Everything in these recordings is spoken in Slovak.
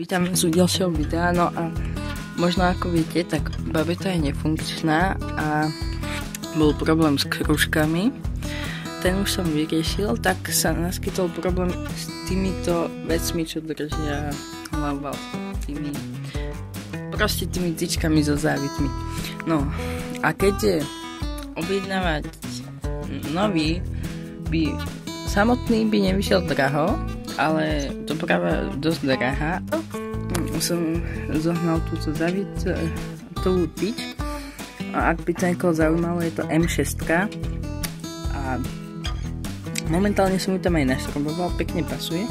Vítam vás u ďalšieho videa, no a možno ako viete, tak babeta je nefunkčná a bol problém s krúžkami. Ten už som vyriešil, tak sa naskytol problém s týmito vecmi, čo držia hlavu, tými tyčkami so závitmi. No a keď objednávať nový, samotný by nevyšiel draho, ale doprava dosť drahá. Som zohnal túto zavitovú tyč a ak by to niekoho zaujímalo, je to M6 a momentálne som ju tam aj našroboval, pekne pasuje.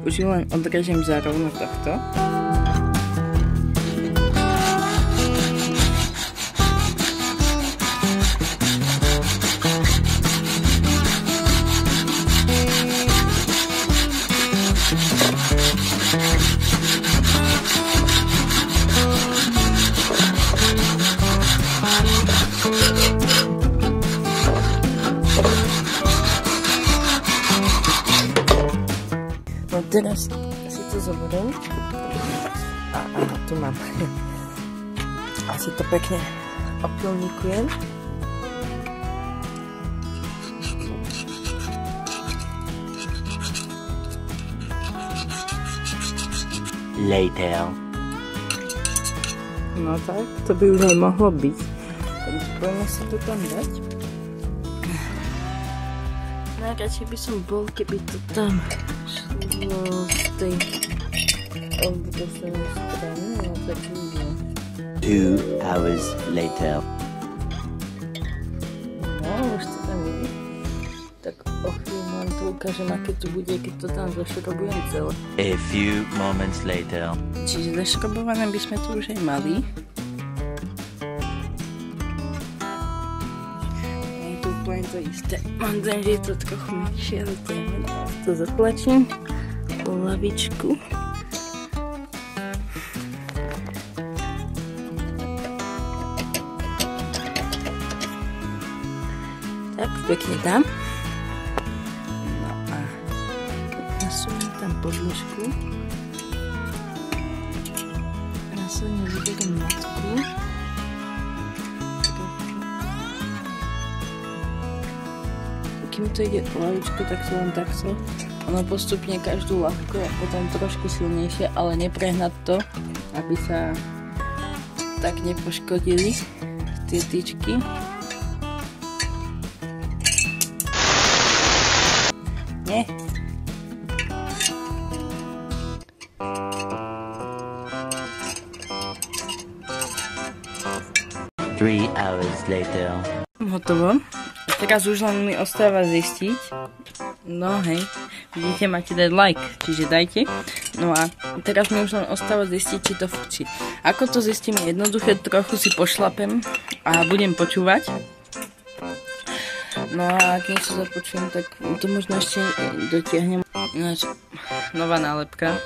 Už ju len odrežem za rovno tohto. No teraz si to zoberiem a tu mám. A si to pekne opilníkujem. Later. No tak, to by už aj mohlo byť. Takže poďme si to tam dať. Najradšej by som bol, keby to tam šlo z tej odvracenej strany, no tak vidno. 2 hours later. No, už to tam vidí. Tak o chvíľu vám to ukážem, aké to bude, keď to tam zašrobujem celé. A few moments later. Čiže zašrobované by sme to už aj mali. Je to úplne to isté. Mám ten, že je to trochu menšie, ale to je to zatlačím. Lavičku. Tak, pekne tam. No a nasuniem tam podložku. Následne vyberiem matku. Kým to ide o lavičku, tak to len takto. Ono postupne každú ľahko a potom trošku silnejšie, ale neprehnať to, aby sa tak nepoškodili tie tyčky. Nie. Three hours later. Hotovo. Teraz už len mi ostáva zistiť. No hej, vidíte, máte dať like, čiže dajte. No a teraz mi už len ostáva zistiť, či to fúči. Ako to zistím, je jednoduché, trochu si pošlapem a budem počúvať. No a ak niečo započujem, tak to možno ešte dotiahnem. Ináč, nová nálepka.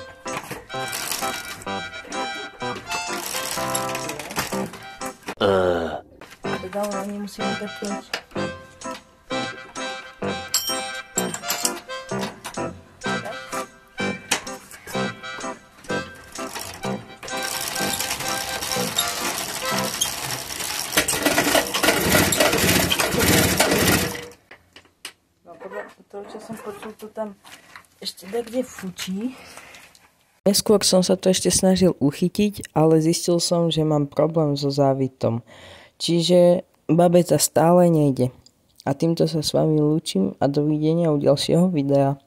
Teda ale nemusíme takieť. To, čo som počul, to tam ešte kde fučí. Neskôr som sa to ešte snažil uchytiť, ale zistil som, že mám problém so závitom. Čiže babeta stále nejde. A týmto sa s vami lúčim a dovidenia u ďalšieho videa.